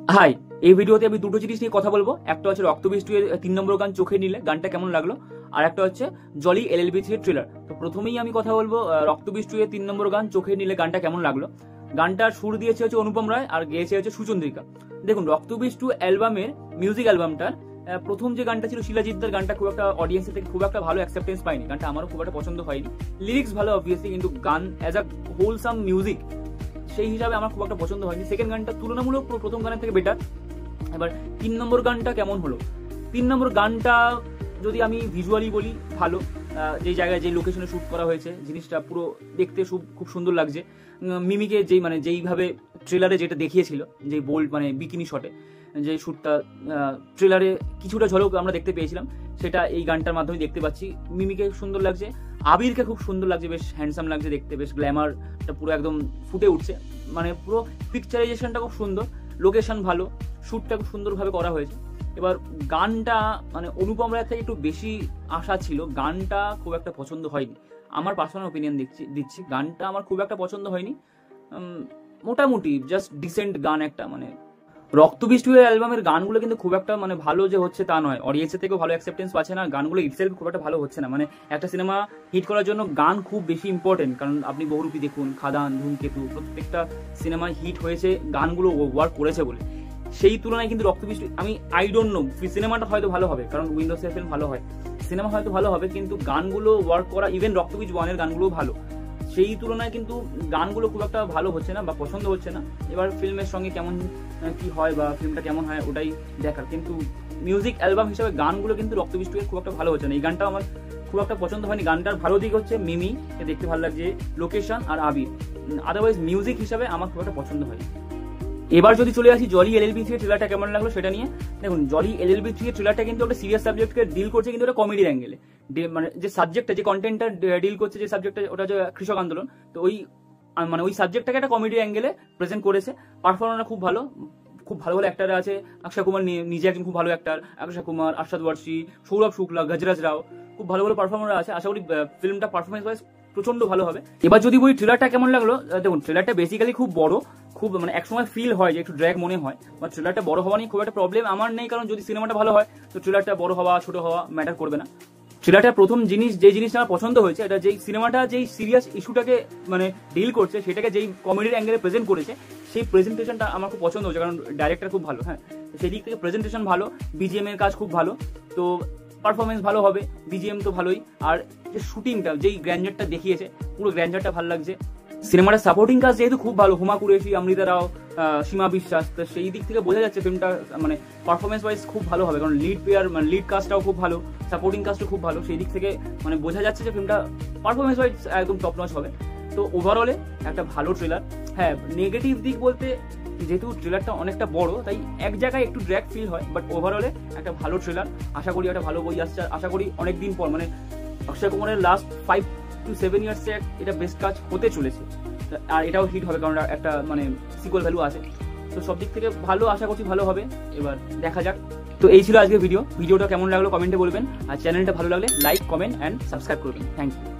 High, এই ভিডিওতে আমি দুটো জিনিস নিয়ে কথা বলবো। একটা হচ্ছে রক্তবৃষ্টি 3 নম্বর গান চোখে নিলে গানটা কেমন লাগলো, আর একটা হচ্ছে জলি LLB3 এর ট্রেলার। তো প্রথমেই আমি কথা বলবো রক্তবৃষ্টি 3 নম্বর গান চোখে নিলে গানটা কেমন লাগলো। গানটার সুর দিয়েছে হচ্ছে অনুপম রায় আর গেয়েছে হচ্ছে সুচন্দ্রিকা। দেখুন, রক্তবৃষ্টি অ্যালবামের মিউজিক অ্যালবামটার প্রথম যে গানটা ছিল শিলাজিৎদার, গানটা খুব একটা অডিয়েন্সের থেকে খুব একটা ভালো অ্যাকসেপ্টেন্স পায়নি। গানটা আমারও খুব একটা পছন্দ হয়নি। লিরিক্স ভালো অবভিয়াসলি, কিন্তু গান অ্যাজ আ হোলসাম মিউজিক সেই হিসাবে আমার খুব একটা পছন্দ হয়নি। সেকেন্ড গানটা তুলনামূলক প্রথম গানের থেকে বেটার। এবার 3 নম্বর গানটা কেমন হলো। 3 নম্বর গানটা যদি আমি ভিজুয়ালি বলি, ভালো। যেই জায়গায় যেই লোকেশনে শ্যুট করা হয়েছে জিনিসটা পুরো দেখতে খুব সুন্দর লাগছে। মিমিকে যেইভাবে ট্রেলারে যেটা দেখিয়েছিল, যে বোল্ড বিকিনি শটে যে শ্যুটটা ট্রেলারে কিছুটা ঝলক আমরা দেখতে পেয়েছিলাম, সেটা এই গানটার মাধ্যমে দেখতে পাচ্ছি। মিমিকে সুন্দর লাগছে, আবিরকে খুব সুন্দর লাগছে, বেশ হ্যান্ডসাম লাগছে দেখতে, বেশ গ্ল্যামারটা পুরো একদম ফুটে উঠছে। পুরো পিকচারাইজেশনটা খুব সুন্দর, লোকেশন ভালো, শ্যুটটা খুব সুন্দরভাবে করা হয়েছে। এবার গানটা অনুপম রায়ের থেকে একটু বেশি আশা ছিল, গানটা খুব একটা পছন্দ হয়নি। আমার পার্সোনাল ওপিনিয়ন দিচ্ছি, গানটা আমার খুব একটা পছন্দ হয়নি। মোটামুটি জাস্ট ডিসেন্ট গান একটা। রক্তবৃষ্টি অ্যালবামের গানগুলো কিন্তু খুব একটা ভালো যে হচ্ছে তা নয়, অডিয়েন্সের থেকেও ভালো অ্যাকসেপ্টেন্স পাচ্ছে না, গানগুলো ইটসেলফ খুব একটা ভালো হচ্ছে না। একটা সিনেমা হিট করার জন্য গান খুব বেশি ইম্পর্টেন্ট। কারণ আপনি বহুরূপী দেখুন, খাদান, ধূমকেতু, প্রত্যেকটা সিনেমায় হিট হয়েছে গানগুলো ওয়ার্ক করেছে বলে। সেই তুলনায় কিন্তু রক্তবৃষ্টি আই ডোন্ট নো, সিনেমাটা হয়তো ভালো হবে কারণ উইন্ডোজ ফিল্ম ভালো হয়, সিনেমা হয়তো ভালো হবে, কিন্তু গানগুলো ওয়ার্ক করা, ইভেন রক্তবীজ 1 এর গানগুলোও ভালো, সেই তুলনায় কিন্তু গানগুলো খুব একটা ভালো হচ্ছে না বা পছন্দ হচ্ছে না। এবার ফিল্মের সঙ্গে কেমন কি হয় বা ফিল্মটা কেমন হয় ওটাই দেখার, কিন্তু মিউজিক অ্যালবাম হিসেবে গানগুলো কিন্তু রক্তবৃষ্টির খুব একটা ভালো হচ্ছে না। এই গানটা আমার খুব একটা পছন্দ হয়নি। গানটার ভালো দিক হচ্ছে মিমিকে দেখতে ভালো লাগছে, লোকেশন আর আবির। আদারওয়াইজ মিউজিক হিসাবে আমার খুব একটা পছন্দ হয়নি। এবার যদি চলে আসি জলি LLB3 এর ট্রেলারটা কেমন লাগলো সেটা নিয়ে। দেখুন, জলি LLB3 এর ট্রেলারটা কিন্তু একটা সিরিয়াস সাবজেক্টকে ডিল করছে, কিন্তু এটা কমেডির অ্যাঙ্গেলে। যে সাবজেক্টটা, যে কন্টেন্টটা ডিল করছে, যে সাবজেক্টটা, ওটা হচ্ছে কৃষক আন্দোলন। তো ওই সাবজেক্টটাকে একটা কমেডি অ্যাঙ্গেলে প্রেজেন্ট করেছে। পারফরমেন্স খুব ভালো, খুব ভালো ভালো অ্যাক্টার আছে। অক্ষয় কুমার নিজে একজন খুব ভালো অ্যাক্টার, অক্ষয় কুমার, আরশাদ ওয়ারসি, সৌরভ শুক্লা, গজরাজ রাও, খুব ভালো ভালো পারফর্মার আছে। আশা করি ফিল্মটা পারফরমেন্স ওয়াইজ প্রচন্ড ভালো হবে। এবার যদি বলি ট্রেলারটা কেমন লাগলো, দেখুন ট্রেলারটা বেসিক্যালি খুব বড়, খুব একসময় ফিল হয় যে একটু ড্র্যাগ মনে হয়, বা ট্রেলারটা বড় হওয়া নিয়ে খুব একটা প্রবলেম আমার নেই, কারণ যদি সিনেমাটা ভালো হয় তো ট্রেলারটা বড় হওয়া ছোট হওয়া ম্যাটার করবে না। ট্রেলারটার প্রথম যে জিনিসটা আমার পছন্দ হয়েছে, এটা যেই সিনেমাটা যেই সিরিয়াস ইস্যুটাকে ডিল করছে, সেটাকে যেই কমেডির অ্যাঙ্গেলে প্রেজেন্ট করেছে, সেই প্রেজেন্টেশনটা আমার খুব পছন্দ হয়েছে, কারণ ডাইরেক্টর খুব ভালো। হ্যাঁ, সেই দিক থেকে প্রেজেন্টেশন ভালো, BGM এর কাজ খুব ভালো, তো পারফরমেন্স ভালো হবে, BGM তো ভালোই। আর যে শুটিংটা, যেই গ্র্যান্ডারটা দেখিয়েছে, পুরো গ্র্যান্ডারটা ভালো লাগছে। সিনেমাটার সাপোর্টিং কাজ যেহেতু খুব ভালো, হুমা কুরেশি, অমৃতা রাও, সীমা বিশ্বাস, তো সেই দিক থেকে বোঝা যাচ্ছে ফিল্মটা পারফরমেন্স ওয়াইজ খুব ভালো হবে, কারণ লিড কাস্টটাও খুব ভালো, সাপোর্টিং কাস্টও খুব ভালো। সেই দিক থেকে বোঝা যাচ্ছে যে ফিল্মটা পারফরমেন্স ওয়াইজ একদম টপ নচ হবে। তো ওভারঅলে একটা ভালো ট্রেলার। হ্যাঁ, নেগেটিভ দিক বলতে, যেহেতু ট্রেলারটা অনেকটা বড়, তাই এক জায়গায় একটু ড্র্যাগ ফিল হয়, বাট ওভারঅলে একটা ভালো ট্রেলার। আশা করি একটা ভালো বই আসছে, আশা করি অনেকদিন পর, অক্ষয় কুমারের লাস্ট 5 to 7 ইয়ার্সে এটা বেস্ট কাজ হতে চলেছে, আর এটাও হিট হবে, কারণ একটা সিকুয়েল ভ্যালু আছে। তো সব দিক থেকে ভালো, আশা করছি ভালো হবে, এবার দেখা যাক। তো এই ছিল আজকের ভিডিওটা কেমন লাগলো কমেন্টে বলবেন, আর চ্যানেলটা ভালো লাগলে লাইক, কমেন্ট অ্যান্ড সাবস্ক্রাইব করবেন। Thank you.